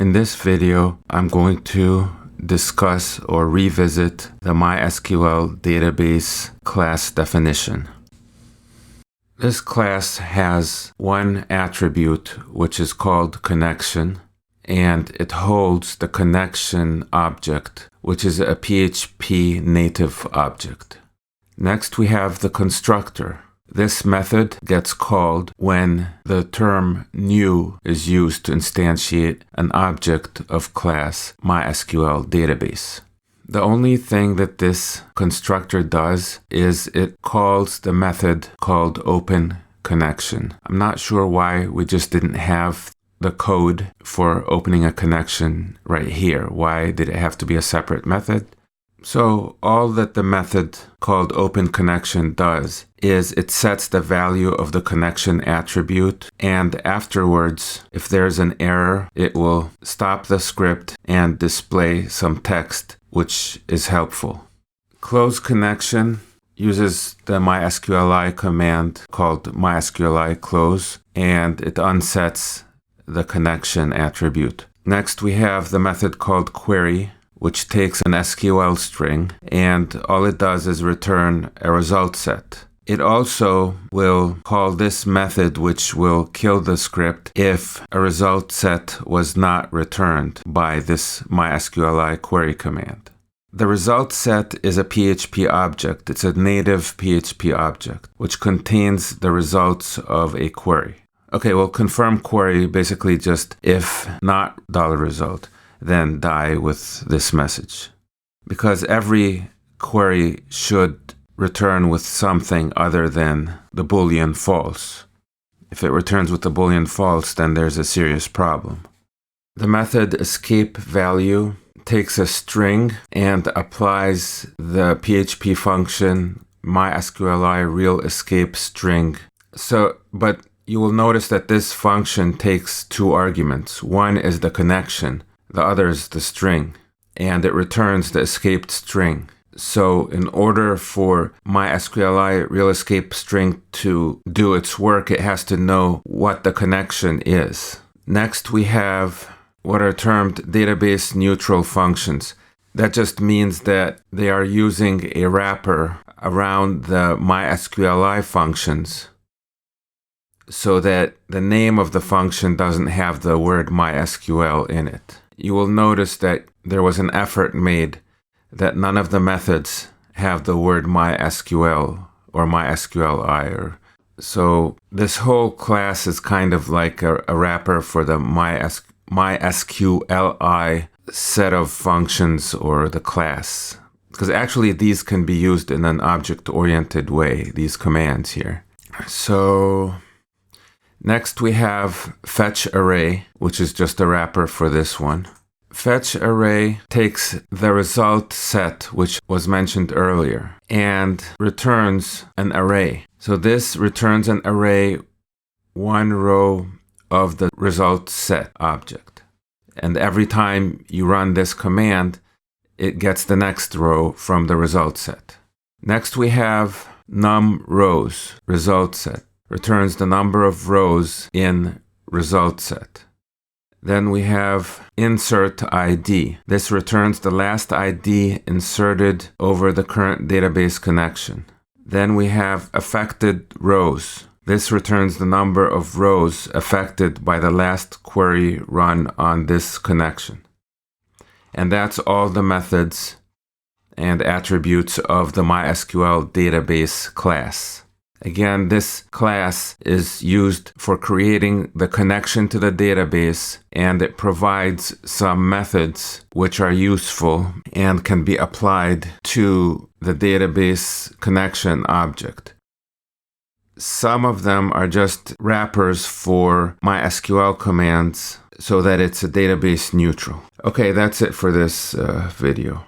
In this video, I'm going to discuss or revisit the MySQL database class definition. This class has one attribute which is called connection, and it holds the connection object, which is a PHP native object. Next, we have the constructor. This method gets called when the term new is used to instantiate an object of class MySQL database. The only thing that this constructor does is it calls the method called open connection. I'm not sure why we just didn't have the code for opening a connection right here. Why did it have to be a separate method? So all that the method called open connection does is it sets the value of the connection attribute, and afterwards, if there's an error, it will stop the script and display some text, which is helpful. Close connection uses the MySQLi command called MySQLi close, and it unsets the connection attribute. Next, we have the method called query, which takes an SQL string, and all it does is return a result set. It also will call this method, which will kill the script if a result set was not returned by this MySQLi query command. The result set is a PHP object. It's a native PHP object, which contains the results of a query. Okay, well, confirm query basically just if not $result. Then die with this message. Because every query should return with something other than the Boolean false. If it returns with the Boolean false, then there's a serious problem. The method escape value takes a string and applies the PHP function MySQLi real escape string. But you will notice that this function takes two arguments. One is the connection. The other is the string, and it returns the escaped string. So in order for MySQLi real escape string to do its work, it has to know what the connection is. Next, we have what are termed database neutral functions. That just means that they are using a wrapper around the MySQLi functions so that the name of the function doesn't have the word MySQL in it. You will notice that there was an effort made that none of the methods have the word MySQL or MySQLi. So this whole class is kind of like a wrapper for the MySQLi set of functions or the class. Because actually these can be used in an object-oriented way, these commands here. So next we have fetch array, which is just a wrapper for this one. Fetch array takes the result set, which was mentioned earlier, and returns an array. So this returns an array, one row of the result set object. And every time you run this command, it gets the next row from the result set. Next we have num rows, result set. Returns the number of rows in result set. Then we have insert ID. This returns the last ID inserted over the current database connection. Then we have affected rows. This returns the number of rows affected by the last query run on this connection. And that's all the methods and attributes of the MySQL database class. Again, this class is used for creating the connection to the database, and it provides some methods which are useful and can be applied to the database connection object. Some of them are just wrappers for MySQL commands so that it's a database neutral. Okay, that's it for this video.